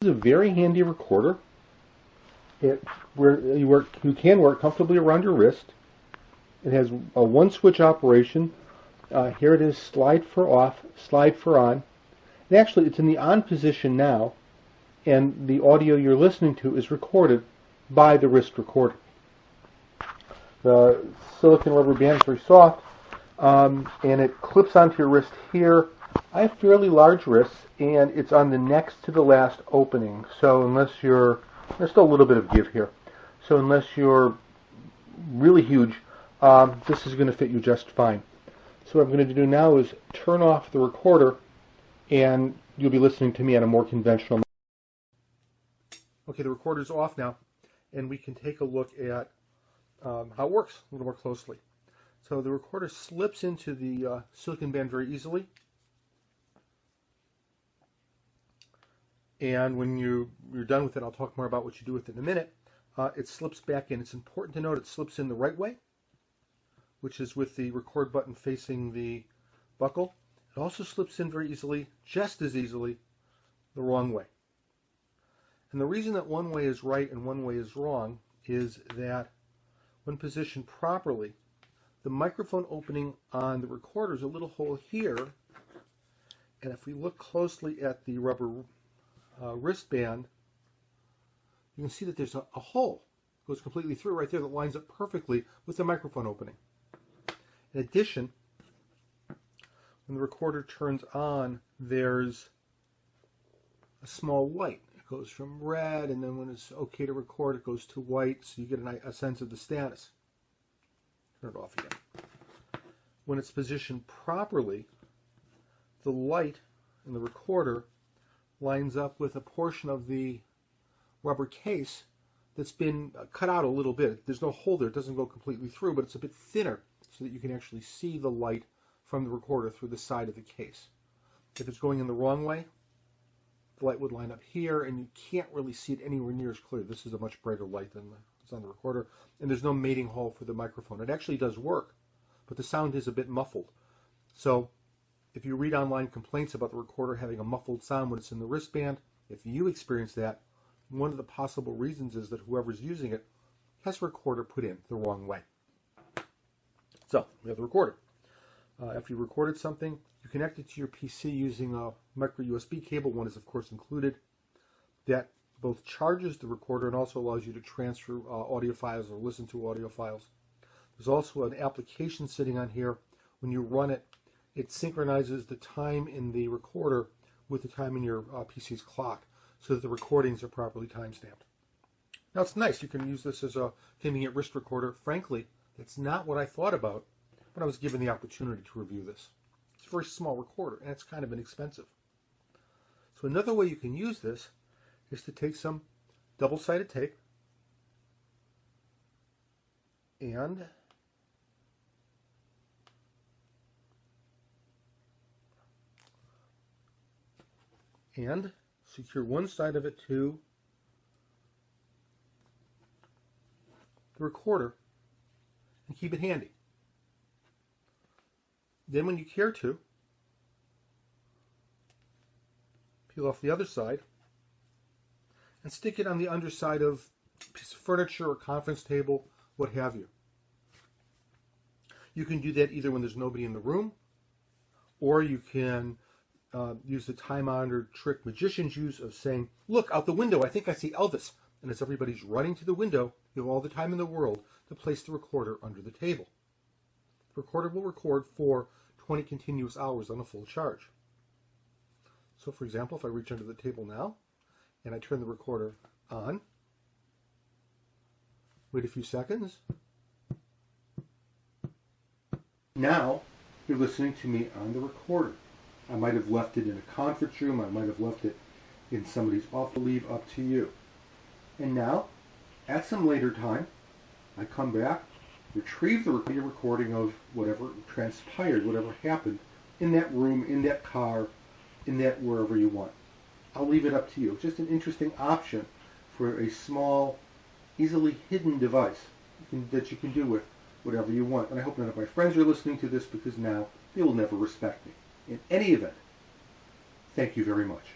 This is a very handy recorder. You can wear it comfortably around your wrist. It has a one-switch operation. Here it is: slide for off, slide for on. And actually, it's in the on position now, and the audio you're listening to is recorded by the wrist recorder. The silicone rubber band is very soft, and it clips onto your wrist here. I have fairly large wrists, and it's on the next to the last opening. So there's still a little bit of give here. So unless you're really huge, this is going to fit you just fine. So what I'm going to do now is turn off the recorder, and you'll be listening to me on a more conventional. Okay, the recorder's off now, and we can take a look at how it works a little more closely. So the recorder slips into the silicone band very easily. And when you're done with it, I'll talk more about what you do with it in a minute. It slips back in. It's important to note it slips in the right way, which is with the record button facing the buckle. It also slips in very easily, just as easily, the wrong way. And the reason that one way is right and one way is wrong is that when positioned properly, the microphone opening on the recorder is a little hole here. And if we look closely at the rubber wristband, you can see that there's a hole. It goes completely through right there that lines up perfectly with the microphone opening. In addition, when the recorder turns on, there's a small light. It goes from red, and then when it's okay to record, it goes to white, so you get a sense of the status. Turn it off again. When it's positioned properly, the light in the recorder lines up with a portion of the rubber case that's been cut out a little bit. There's no hole there. It doesn't go completely through, but it's a bit thinner so that you can actually see the light from the recorder through the side of the case. If it's going in the wrong way, the light would line up here, and you can't really see it anywhere near as clear. This is a much brighter light than is on the recorder, and there's no mating hole for the microphone. It actually does work, but the sound is a bit muffled. So if you read online complaints about the recorder having a muffled sound when it's in the wristband, if you experience that, one of the possible reasons is that whoever's using it has the recorder put in the wrong way. So we have the recorder. After you recorded something, you connect it to your PC using a micro USB cable. One is, of course, included. That both charges the recorder and also allows you to transfer audio files or listen to audio files. There's also an application sitting on here. When you run it, it synchronizes the time in the recorder with the time in your PC's clock so that the recordings are properly time-stamped. Now, it's nice. You can use this as a convenient wrist recorder. Frankly, that's not what I thought about when I was given the opportunity to review this. It's a very small recorder, and it's kind of inexpensive. So another way you can use this is to take some double-sided tape and secure one side of it to the recorder and keep it handy. Then when you care to, peel off the other side and stick it on the underside of a piece of furniture or conference table, what have you. You can do that either when there's nobody in the room, or you can use the time-honored trick magicians use of saying, "Look, out the window, I think I see Elvis." And as everybody's running to the window, you have all the time in the world to place the recorder under the table. The recorder will record for 20 continuous hours on a full charge. So for example, if I reach under the table now, and I turn the recorder on, wait a few seconds. Now, you're listening to me on the recorder. I might have left it in a conference room. I might have left it in somebody's office. Leave up to you. And now, at some later time, I come back, retrieve the recording of whatever transpired, whatever happened in that room, in that car, in that wherever you want. I'll leave it up to you. It's just an interesting option for a small, easily hidden device that you can do with whatever you want. And I hope none of my friends are listening to this, because now they will never respect me. In any event, thank you very much.